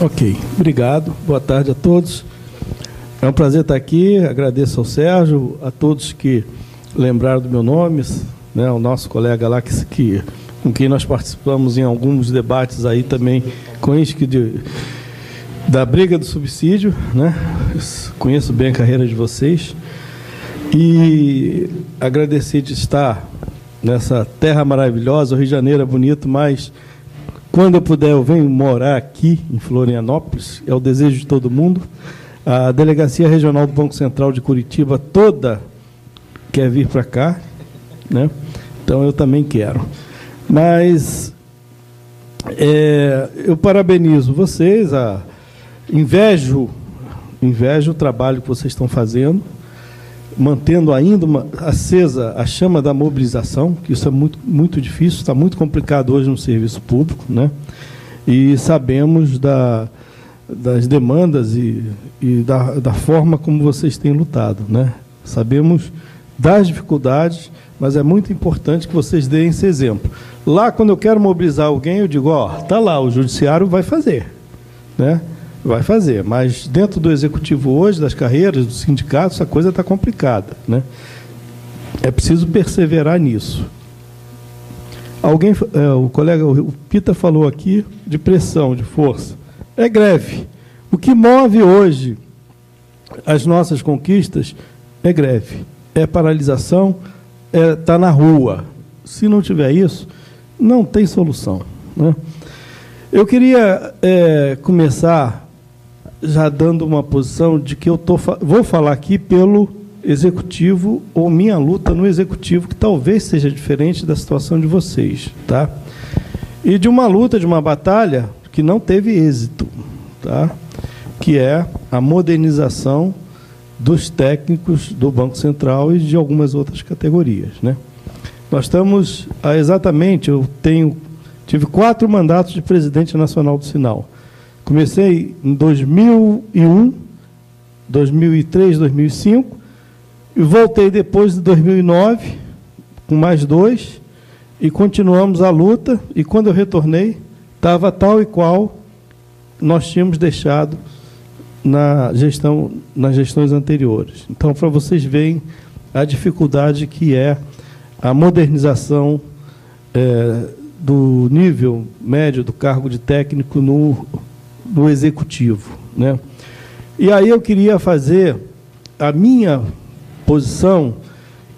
Ok, obrigado. Boa tarde a todos. É um prazer estar aqui. Agradeço ao Sérgio, a todos que lembraram do meu nome, né, o nosso colega lá com quem nós participamos em alguns debates aí também, da briga do subsídio, né? Conheço bem a carreira de vocês. E agradecer de estar nessa terra maravilhosa. O Rio de Janeiro é bonito, mas quando eu puder eu venho morar aqui em Florianópolis, é o desejo de todo mundo. A Delegacia Regional do Banco Central de Curitiba toda quer vir para cá, né? Então eu também quero. Mas eu parabenizo vocês, invejo o trabalho que vocês estão fazendo, mantendo ainda acesa a chama da mobilização, que isso é muito, muito difícil, está muito complicado hoje no serviço público, né? E sabemos das demandas e da forma como vocês têm lutado, né? Sabemos das dificuldades, mas é muito importante que vocês deem esse exemplo. Lá, quando eu quero mobilizar alguém, eu digo, está lá, o judiciário vai fazer, né? Vai fazer, mas dentro do executivo hoje, das carreiras, dos sindicatos, a coisa está complicada, né? É preciso perseverar nisso. O colega, o Pita falou aqui de pressão, de força. É greve. O que move hoje as nossas conquistas é greve, é paralisação, está na rua. Se não tiver isso, não tem solução, né? Eu queria começar já dando uma posição de que vou falar aqui pelo executivo, ou minha luta no executivo, que talvez seja diferente da situação de vocês, tá? E de uma luta, de uma batalha que não teve êxito, tá? Que é a modernização dos técnicos do Banco Central e de algumas outras categorias, né? Nós estamos exatamente, tive 4 mandatos de presidente nacional do Sinal. Comecei em 2001, 2003, 2005, e voltei depois de 2009, com mais 2, e continuamos a luta, e quando eu retornei, estava tal e qual nós tínhamos deixado nas gestões anteriores. Então, para vocês verem a dificuldade que é a modernização do nível médio do cargo de técnico no executivo, né? E aí eu queria fazer a minha posição,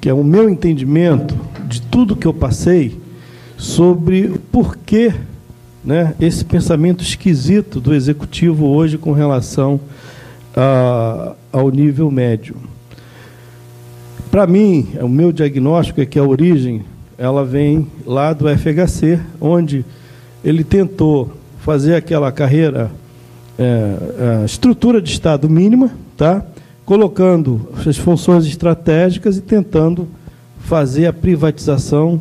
que é o meu entendimento de tudo que eu passei, sobre por que, né, esse pensamento esquisito do executivo hoje com relação ao nível médio. Para mim, o meu diagnóstico é que a origem ela vem lá do FHC, onde ele tentou fazer aquela carreira, estrutura de Estado mínima, tá? Colocando as funções estratégicas e tentando fazer a privatização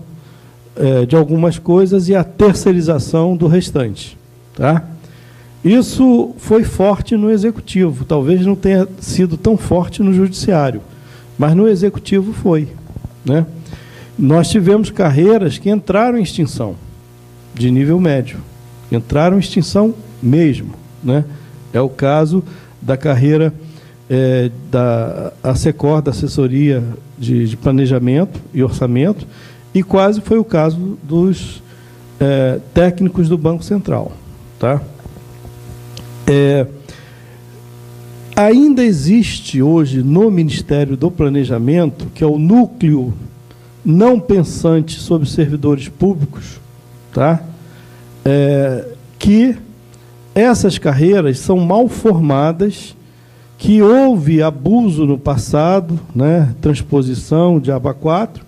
de algumas coisas e a terceirização do restante, tá? Isso foi forte no executivo, talvez não tenha sido tão forte no judiciário, mas no executivo foi, né? Nós tivemos carreiras que entraram em extinção, de nível médio, entraram em extinção mesmo, né? É o caso da carreira da ASECOR, da Assessoria de Planejamento e Orçamento, e quase foi o caso dos técnicos do Banco Central, tá? Ainda existe hoje no Ministério do Planejamento, que é o núcleo não pensante sobre servidores públicos, tá? Que essas carreiras são mal formadas, que houve abuso no passado, né, transposição de aba 4,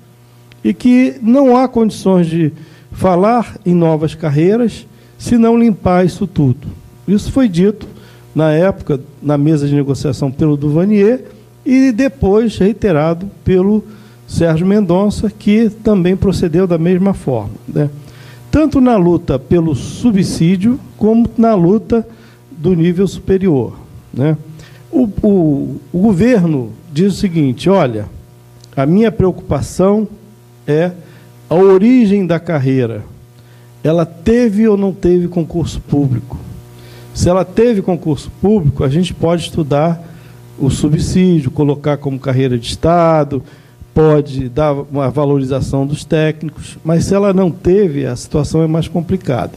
e que não há condições de falar em novas carreiras se não limpar isso tudo. Isso foi dito na época, na mesa de negociação pelo Duvanier, e depois reiterado pelo Sérgio Mendonça, que também procedeu da mesma forma, né? Tanto na luta pelo subsídio, como na luta do nível superior, né? O governo diz o seguinte: olha, a minha preocupação é a origem da carreira. Ela teve ou não teve concurso público? Se ela teve concurso público, a gente pode estudar o subsídio, colocar como carreira de Estado, pode dar uma valorização dos técnicos, mas se ela não teve, a situação é mais complicada,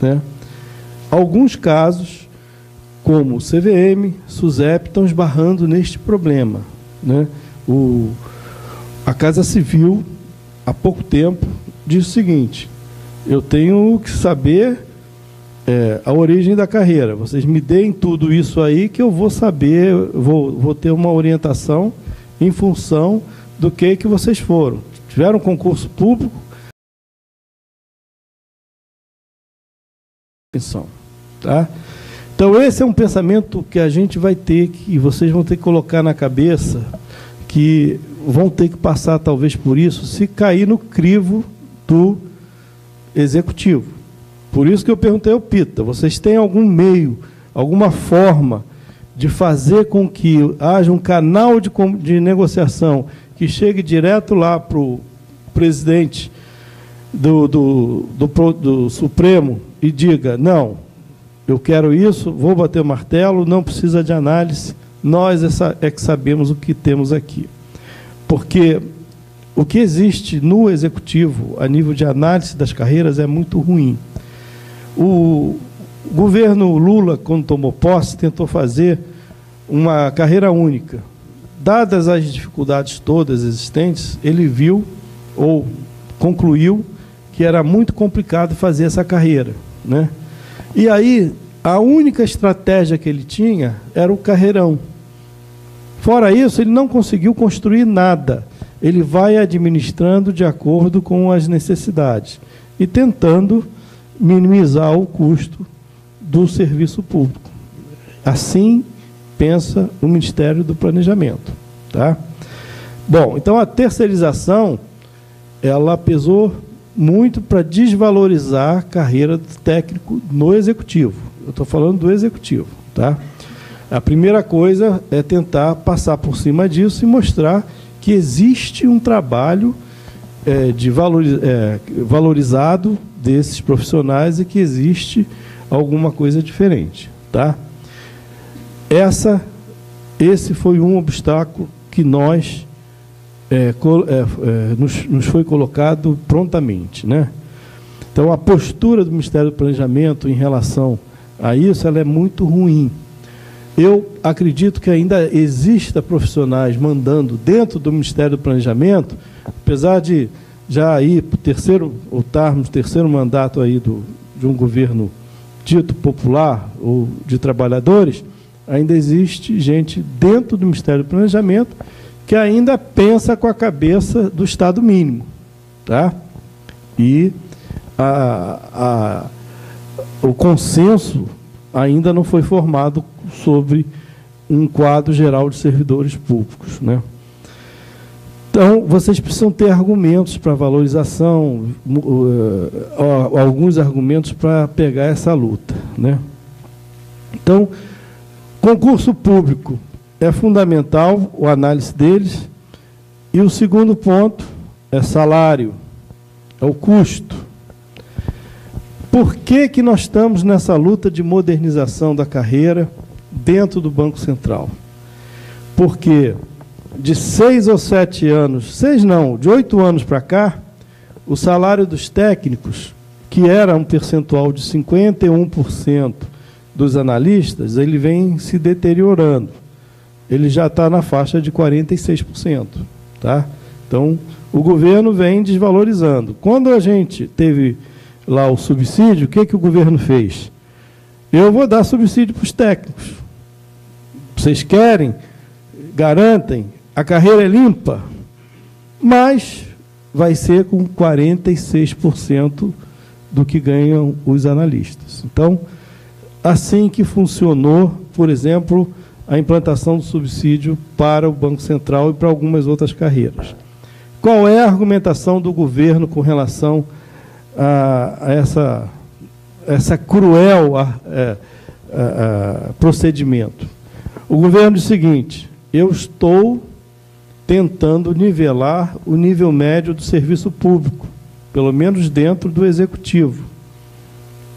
né? Alguns casos, como o CVM, SUSEP, estão esbarrando neste problema, né? A Casa Civil, há pouco tempo, disse o seguinte: eu tenho que saber a origem da carreira, vocês me deem tudo isso aí que eu vou saber, vou ter uma orientação em função do que vocês foram. Tiveram concurso público, tá? Então, esse é um pensamento que a gente vai ter, que vocês vão ter que colocar na cabeça, que vão ter que passar, talvez, por isso, se cair no crivo do executivo. Por isso que eu perguntei ao Pita, vocês têm algum meio, alguma forma de fazer com que haja um canal de negociação que chegue direto lá para o presidente do Supremo e diga: não, eu quero isso, vou bater o martelo, não precisa de análise, nós é que sabemos o que temos aqui. Porque o que existe no Executivo, a nível de análise das carreiras, é muito ruim. O governo Lula, quando tomou posse, tentou fazer uma carreira única. Dadas as dificuldades todas existentes, ele viu, ou concluiu, que era muito complicado fazer essa carreira, né? E aí, a única estratégia que ele tinha era o carreirão. Fora isso, ele não conseguiu construir nada. Ele vai administrando de acordo com as necessidades e tentando minimizar o custo do serviço público. Assim pensa o Ministério do Planejamento, tá? Bom, então a terceirização, ela pesou muito para desvalorizar a carreira do técnico no Executivo. Eu estou falando do Executivo, tá? A primeira coisa é tentar passar por cima disso e mostrar que existe um trabalho valorizado desses profissionais e que existe alguma coisa diferente, tá? Esse foi um obstáculo que nos foi colocado prontamente, né? Então, a postura do Ministério do Planejamento em relação a isso, ela é muito ruim. Eu acredito que ainda exista profissionais mandando dentro do Ministério do Planejamento, apesar de já ir para o terceiro, ou estarmos no terceiro mandato aí de um governo dito popular ou de trabalhadores, ainda existe gente dentro do Ministério do Planejamento que ainda pensa com a cabeça do Estado mínimo, tá? E o consenso ainda não foi formado sobre um quadro geral de servidores públicos, né? Então, vocês precisam ter argumentos para valorização, alguns argumentos para pegar essa luta, né? Então, concurso público é fundamental, a análise deles, e o segundo ponto é salário, é o custo. Por que nós estamos nessa luta de modernização da carreira dentro do Banco Central? Porque de 6 ou 7 anos, 6 não, de 8 anos para cá, o salário dos técnicos, que era um percentual de 51% dos analistas, ele vem se deteriorando. Ele já está na faixa de 46%. Tá? Então, o governo vem desvalorizando. Quando a gente teve lá o subsídio, o que o governo fez? Eu vou dar subsídio para os técnicos. Vocês querem? Garantem? A carreira é limpa, mas vai ser com 46% do que ganham os analistas. Então, assim que funcionou, por exemplo, a implantação do subsídio para o Banco Central e para algumas outras carreiras. Qual é a argumentação do governo com relação a essa cruel procedimento? O governo diz o seguinte: eu estou tentando nivelar o nível médio do serviço público, pelo menos dentro do Executivo.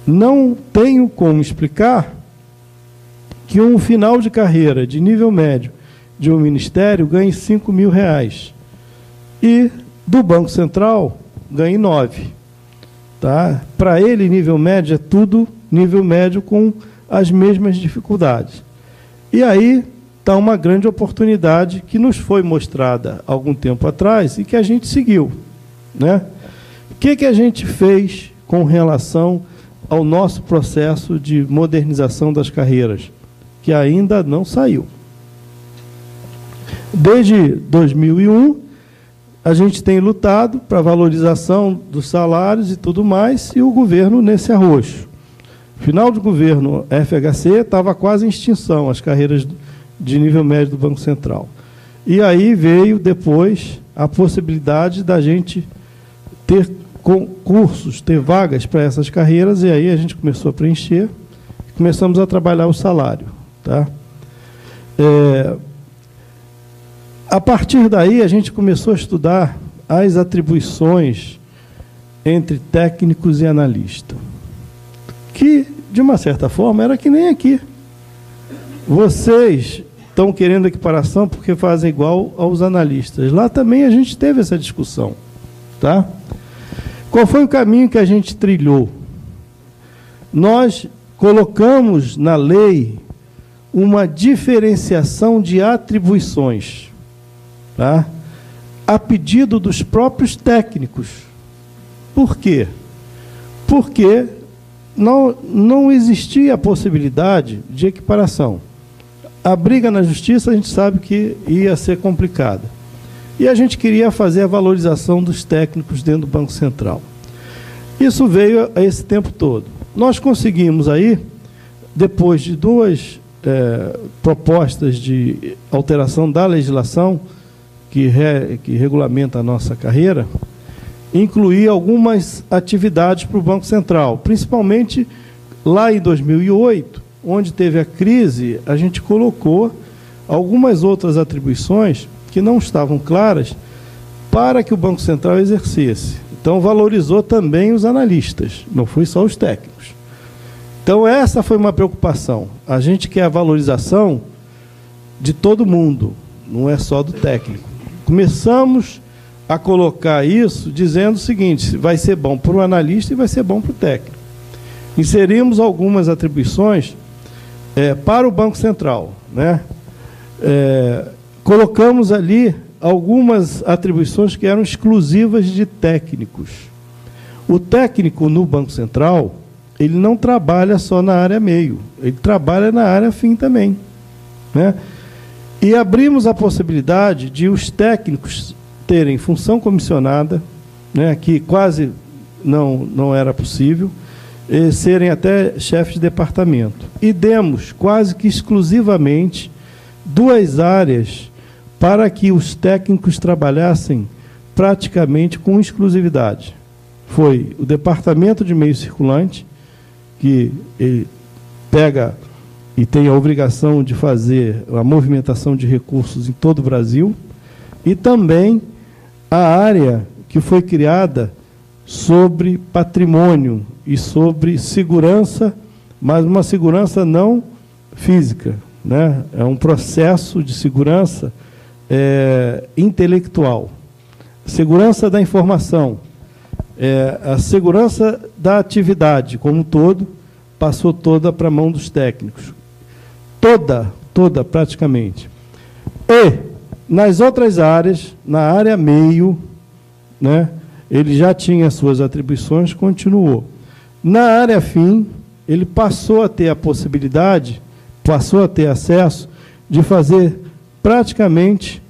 Não tenho como explicar que um final de carreira de nível médio de um ministério ganhe R$5.000 e do Banco Central ganhe 9. Tá? Para ele, nível médio é tudo nível médio com as mesmas dificuldades. E aí está uma grande oportunidade que nos foi mostrada há algum tempo atrás e que a gente seguiu, né? O que a gente fez com relação ao nosso processo de modernização das carreiras, que ainda não saiu? Desde 2001, a gente tem lutado para a valorização dos salários e tudo mais, e o governo nesse arroxo. Final do governo FHC estava quase em extinção, as carreiras de nível médio do Banco Central. E aí veio depois a possibilidade da gente ter concursos, ter vagas para essas carreiras, e aí a gente começou a preencher, começamos a trabalhar o salário. Tá? A partir daí, a gente começou a estudar as atribuições entre técnicos e analistas, que, de uma certa forma, era que nem aqui. Vocês estão querendo equiparação porque fazem igual aos analistas. Lá também a gente teve essa discussão. Tá? Qual foi o caminho que a gente trilhou? Nós colocamos na lei uma diferenciação de atribuições, tá? A pedido dos próprios técnicos. Por quê? Porque não existia a possibilidade de equiparação. A briga na justiça a gente sabe que ia ser complicada. E a gente queria fazer a valorização dos técnicos dentro do Banco Central. Isso veio a esse tempo todo. Nós conseguimos aí, depois de duas propostas de alteração da legislação que regulamenta a nossa carreira, incluir algumas atividades para o Banco Central, principalmente lá em 2008, onde teve a crise, a gente colocou algumas outras atribuições que não estavam claras para que o Banco Central exercesse. Então, valorizou também os analistas, não foi só os técnicos. Então, essa foi uma preocupação. A gente quer a valorização de todo mundo, não é só do técnico. Começamos a colocar isso dizendo o seguinte: vai ser bom para o analista e vai ser bom para o técnico. Inserimos algumas atribuições para o Banco Central, né? Colocamos ali algumas atribuições que eram exclusivas de técnicos. O técnico no Banco Central, ele não trabalha só na área meio, ele trabalha na área fim também, né? E abrimos a possibilidade de os técnicos terem função comissionada, né, que quase não era possível, e serem até chefes de departamento. E demos quase que exclusivamente 2 áreas para que os técnicos trabalhassem praticamente com exclusividade. Foi o departamento de meio circulante, que ele pega e tem a obrigação de fazer a movimentação de recursos em todo o Brasil, e também a área que foi criada sobre patrimônio e sobre segurança, mas uma segurança não física, né? É um processo de segurança intelectual. Segurança da informação, a segurança da atividade como um todo, passou toda para a mão dos técnicos. Toda praticamente. E, nas outras áreas, na área meio, né, ele já tinha suas atribuições, continuou. Na área fim, ele passou a ter a possibilidade, passou a ter acesso de fazer praticamente,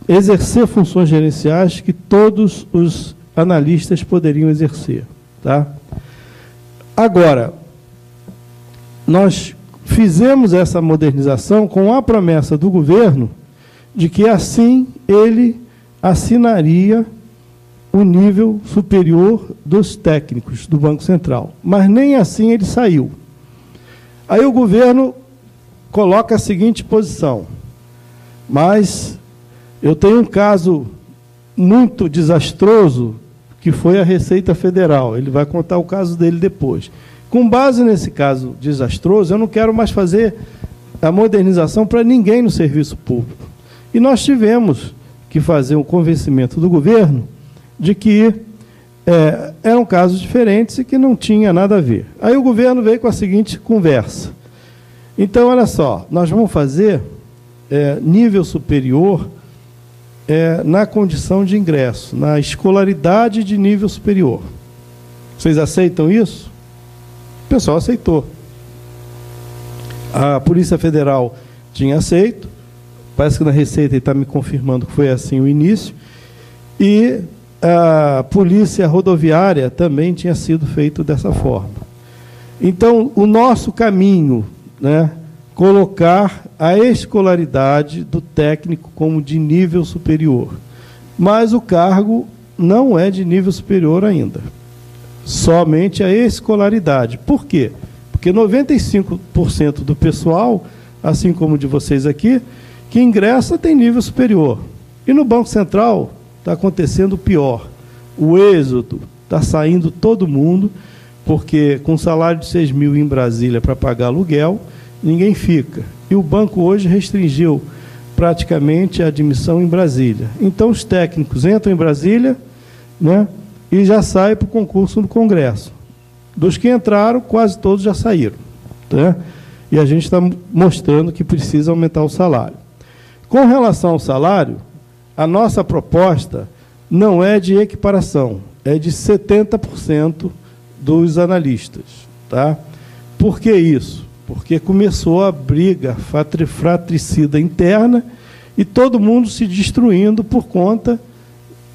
exercer funções gerenciais que todos os analistas poderiam exercer. Tá? Agora, nós fizemos essa modernização com a promessa do governo de que assim ele assinaria o nível superior dos técnicos do Banco Central. Mas nem assim ele saiu. Aí o governo coloca a seguinte posição: mas eu tenho um caso muito desastroso, que foi a Receita Federal. Ele vai contar o caso dele depois. Com base nesse caso desastroso, eu não quero mais fazer a modernização para ninguém no serviço público. E nós tivemos que fazer um convencimento do governo de que eram casos diferentes e que não tinha nada a ver. Aí o governo veio com a seguinte conversa. Então, olha só, nós vamos fazer nível superior na condição de ingresso, na escolaridade de nível superior. Vocês aceitam isso? O pessoal aceitou. A Polícia Federal tinha aceito, parece que na Receita ele está me confirmando que foi assim o início, e a Polícia Rodoviária também tinha sido feito dessa forma. Então, o nosso caminho, né, colocar a escolaridade do técnico como de nível superior. Mas o cargo não é de nível superior ainda. Somente a escolaridade. Por quê? Porque 95% do pessoal, assim como de vocês aqui, que ingressa tem nível superior. E no Banco Central está acontecendo o pior. O êxodo, está saindo todo mundo, porque com salário de 6 mil em Brasília para pagar aluguel, ninguém fica. E o banco hoje restringiu praticamente a admissão em Brasília. Então, os técnicos entram em Brasília, né, e já saem para o concurso no Congresso. Dos que entraram, quase todos já saíram. Né? E a gente está mostrando que precisa aumentar o salário. Com relação ao salário, a nossa proposta não é de equiparação, é de 70% dos analistas. Tá? Por que isso? Porque começou a briga fratricida interna e todo mundo se destruindo por conta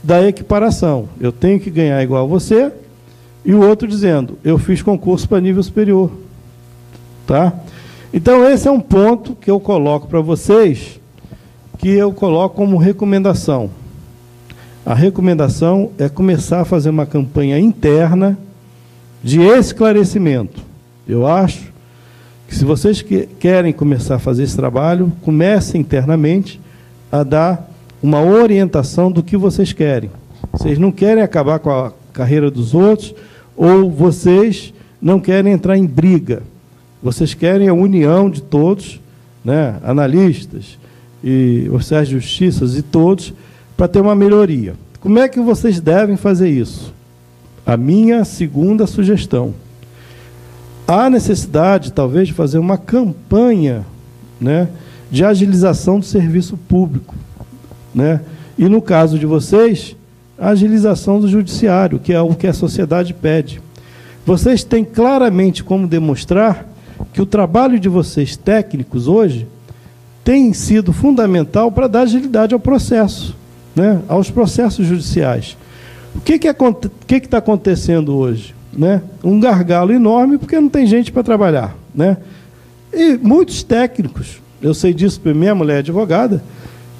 da equiparação. Eu tenho que ganhar igual a você, e o outro dizendo, eu fiz concurso para nível superior. Tá? Então, esse é um ponto que eu coloco para vocês, que eu coloco como recomendação. A recomendação é começar a fazer uma campanha interna de esclarecimento. Eu acho que se vocês querem começar a fazer esse trabalho, comecem internamente a dar uma orientação do que vocês querem. Vocês não querem acabar com a carreira dos outros, ou vocês não querem entrar em briga. Vocês querem a união de todos, né, analistas e oficiais de justiça e todos, para ter uma melhoria. Como é que vocês devem fazer isso? A minha segunda sugestão. Há necessidade, talvez, de fazer uma campanha, né, de agilização do serviço público. Né? E, no caso de vocês, a agilização do judiciário, que é o que a sociedade pede. Vocês têm claramente como demonstrar que o trabalho de vocês, técnicos, hoje, tem sido fundamental para dar agilidade ao processo, né? Aos processos judiciais. O que está acontecendo hoje? Né? Um gargalo enorme, porque não tem gente para trabalhar. Né? E muitos técnicos, eu sei disso porque minha mulher é advogada,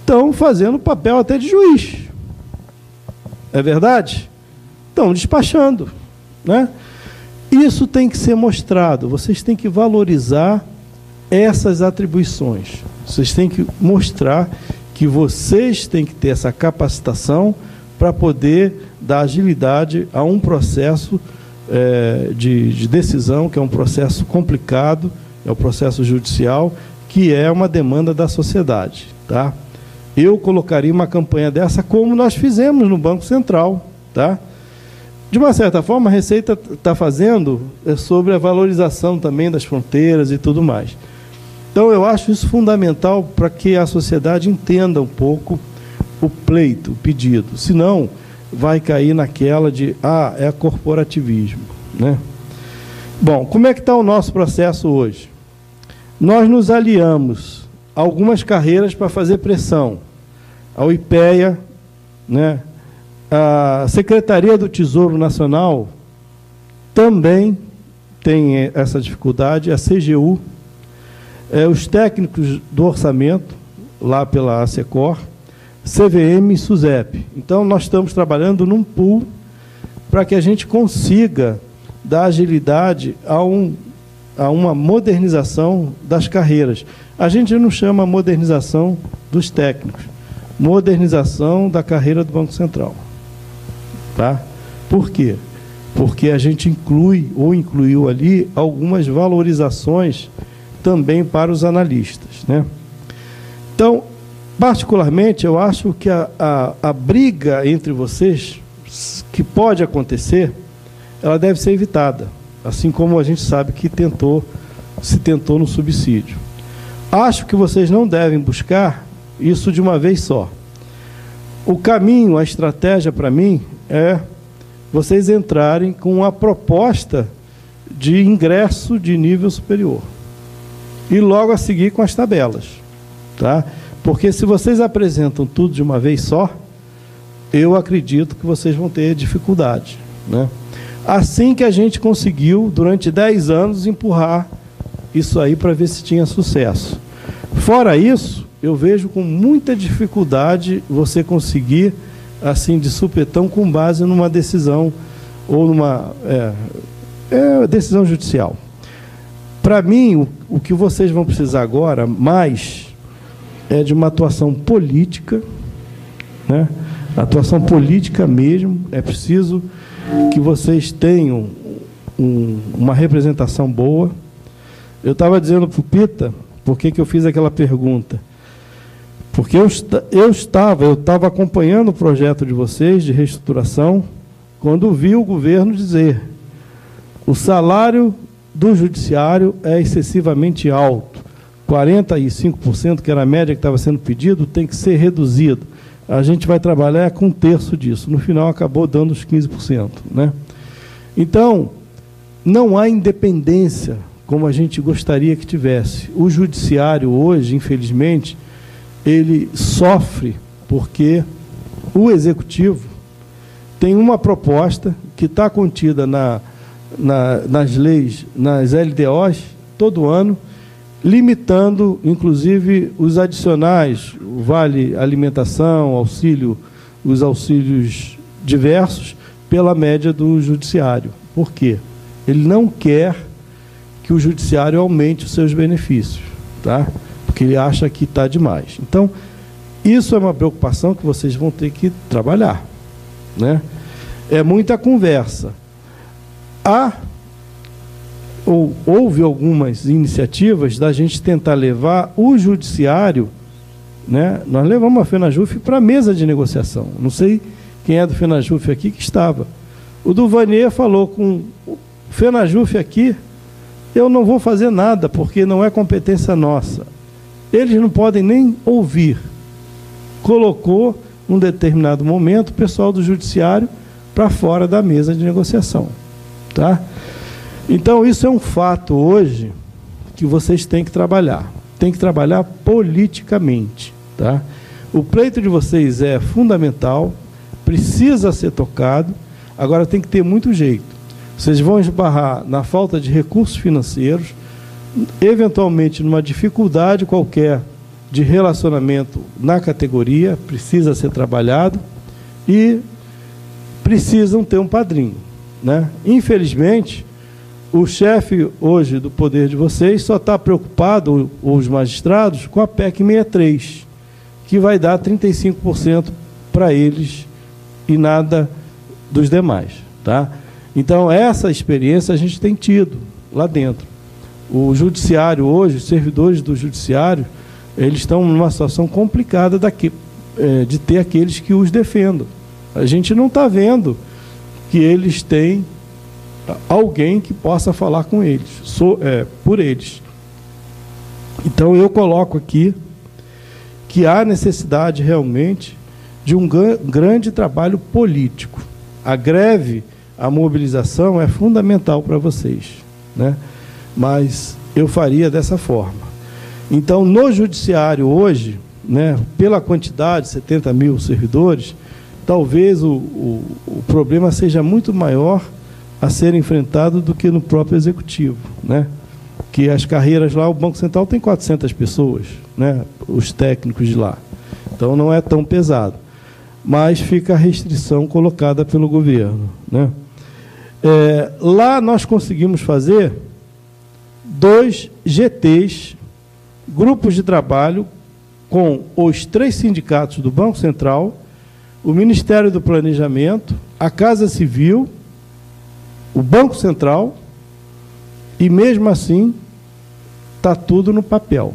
estão fazendo papel até de juiz. É verdade? Estão despachando. Né? Isso tem que ser mostrado. Vocês têm que valorizar essas atribuições. Vocês têm que mostrar que vocês têm que ter essa capacitação para poder dar agilidade a um processo de decisão, que é um processo complicado, é o processo judicial, que é uma demanda da sociedade. Tá? Eu colocaria uma campanha dessa, como nós fizemos no Banco Central. Tá? De uma certa forma, a Receita está fazendo sobre a valorização também das fronteiras e tudo mais. Então, eu acho isso fundamental para que a sociedade entenda um pouco o pleito, o pedido. Senão, vai cair naquela de, é corporativismo. Né? Bom, como é que está o nosso processo hoje? Nós nos aliamos a algumas carreiras para fazer pressão. Ao IPEA, né? A Secretaria do Tesouro Nacional também tem essa dificuldade, a CGU, os técnicos do orçamento, lá pela ASECOR, CVM e SUSEP. Então, nós estamos trabalhando num pool para que a gente consiga dar agilidade a uma modernização das carreiras. A gente não chama modernização dos técnicos, modernização da carreira do Banco Central. Tá? Por quê? porque a gente incluiu ali algumas valorizações também para os analistas, né? Então, particularmente, eu acho que a briga entre vocês, que pode acontecer, ela deve ser evitada, assim como a gente sabe que se tentou no subsídio. Acho que vocês não devem buscar isso de uma vez só. O caminho, a estratégia para mim é vocês entrarem com uma proposta de ingresso de nível superior e logo a seguir com as tabelas, tá? Porque se vocês apresentam tudo de uma vez só, eu acredito que vocês vão ter dificuldade, né? Assim que a gente conseguiu, durante 10 anos, empurrar isso aí para ver se tinha sucesso. Fora isso, eu vejo com muita dificuldade você conseguir, assim, de supetão, com base numa decisão ou numa decisão judicial. Para mim, o que vocês vão precisar agora, mais, é de uma atuação política, né? Atuação política mesmo. É preciso que vocês tenham uma representação boa. Eu estava dizendo para o Pita, por que eu fiz aquela pergunta? Porque eu estava acompanhando o projeto de vocês de reestruturação, quando vi o governo dizer: o salário do judiciário é excessivamente alto, 45%, que era a média que estava sendo pedido, tem que ser reduzido. A gente vai trabalhar com 1/3 disso. No final, acabou dando os 15%, né? Então, não há independência como a gente gostaria que tivesse. O judiciário hoje, infelizmente, ele sofre porque o executivo tem uma proposta que está contida nas leis, nas LDOs, todo ano, limitando, inclusive, os adicionais, o vale alimentação, os auxílios diversos, pela média do judiciário. Por quê? Ele não quer que o judiciário aumente os seus benefícios, tá? Porque ele acha que está demais. Então, isso é uma preocupação que vocês vão ter que trabalhar, né? É muita conversa. Houve algumas iniciativas da gente tentar levar o judiciário, né? Nós levamos a FENAJUF para a mesa de negociação. Não sei quem é do FENAJUF aqui que estava. O Duvanier falou com o FENAJUF aqui: eu não vou fazer nada, porque não é competência nossa. Eles não podem nem ouvir. Colocou, num determinado momento, o pessoal do judiciário para fora da mesa de negociação, tá? Então, isso é um fato hoje que vocês têm que trabalhar. Tem que trabalhar politicamente, tá? O pleito de vocês é fundamental, precisa ser tocado, agora tem que ter muito jeito. Vocês vão esbarrar na falta de recursos financeiros, eventualmente numa dificuldade qualquer de relacionamento na categoria, precisa ser trabalhado, e precisam ter um padrinho, né? Infelizmente, o chefe hoje do poder de vocês só está preocupado, os magistrados, com a PEC 63, que vai dar 35% para eles e nada dos demais, tá? Então, essa experiência a gente tem tido lá dentro. O judiciário hoje, os servidores do judiciário, eles estão numa situação complicada de ter aqueles que os defendam. A gente não está vendo que eles têm alguém que possa falar com eles, por eles. Então, eu coloco aqui que há necessidade realmente de um grande trabalho político. A greve, a mobilização é fundamental para vocês, né? Mas eu faria dessa forma. Então, no judiciário hoje, né, pela quantidade, 70 mil servidores, talvez o problema seja muito maior a ser enfrentado do que no próprio executivo, né? Que as carreiras lá, o Banco Central tem 400 pessoas, né? Os técnicos de lá. Então, não é tão pesado. Mas fica a restrição colocada pelo governo, né? Lá nós conseguimos fazer 2 GTs, grupos de trabalho, com os 3 sindicatos do Banco Central, o Ministério do Planejamento, a Casa Civil o Banco Central, e mesmo assim está tudo no papel.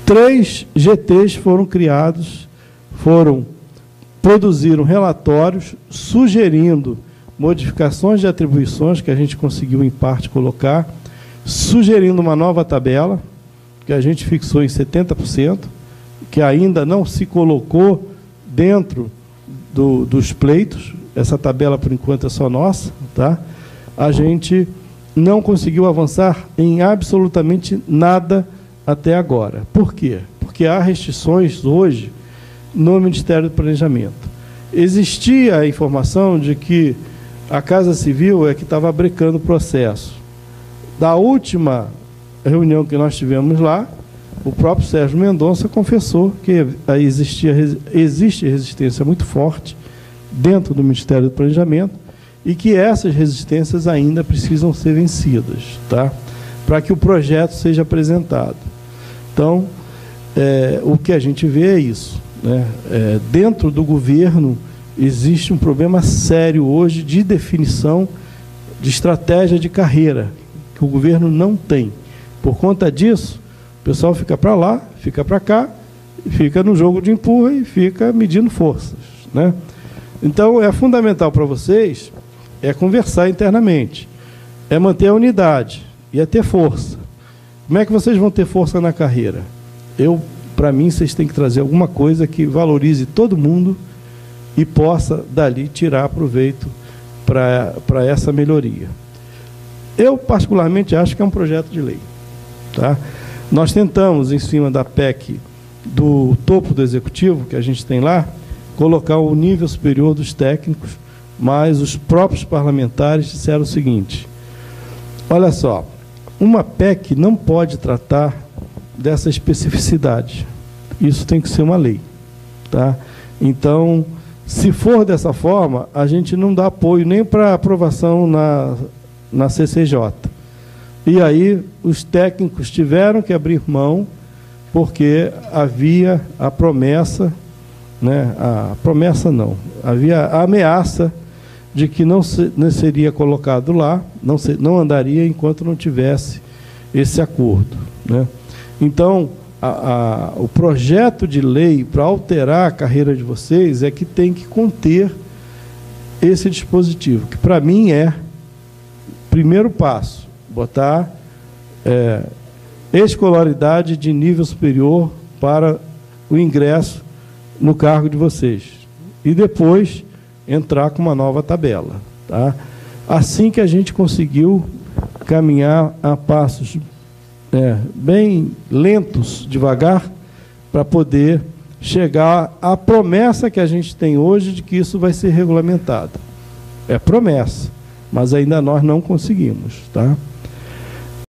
3 GTs foram criados, produziram relatórios sugerindo modificações de atribuições que a gente conseguiu, em parte, colocar, sugerindo uma nova tabela, que a gente fixou em 70%, que ainda não se colocou dentro dos pleitos. Essa tabela, por enquanto, é só nossa, tá? A gente não conseguiu avançar em absolutamente nada até agora. Por quê? Porque há restrições hoje no Ministério do Planejamento. Existia a informação de que a Casa Civil é que estava brecando o processo. Da última reunião que nós tivemos lá, o próprio Sérgio Mendonça confessou que existe resistência muito forte dentro do Ministério do Planejamento e que essas resistências ainda precisam ser vencidas, tá? Para que o projeto seja apresentado. Então, o que a gente vê é isso, né? Dentro do governo existe um problema sério hoje de definição de estratégia de carreira, que o governo não tem. Por conta disso, o pessoal fica para lá, fica para cá, fica no jogo de empurra e fica medindo forças, né? Então, é fundamental para vocês conversar internamente, manter a unidade e ter força. Como é que vocês vão ter força na carreira? Para mim, vocês têm que trazer alguma coisa que valorize todo mundo e possa, dali, tirar proveito para essa melhoria. Eu, particularmente, acho que é um projeto de lei, tá? Nós tentamos, em cima da PEC do topo do Executivo, que a gente tem lá, colocar o nível superior dos técnicos, mas os próprios parlamentares disseram o seguinte: olha só, uma PEC não pode tratar dessa especificidade. Isso tem que ser uma lei, tá? Então, se for dessa forma, a gente não dá apoio nem para aprovação na CCJ. E aí os técnicos tiveram que abrir mão, porque havia a promessa, né? A promessa não, havia a ameaça de que não seria colocado lá, não andaria enquanto não tivesse esse acordo, né? Então, o projeto de lei para alterar a carreira de vocês é que tem que conter esse dispositivo, que para mim é primeiro passo, botar escolaridade de nível superior para o ingresso no cargo de vocês. E depois entrar com uma nova tabela, tá? Assim que a gente conseguiu caminhar a passos bem lentos, devagar, para poder chegar à promessa que a gente tem hoje de que isso vai ser regulamentado. É promessa, mas ainda nós não conseguimos, tá?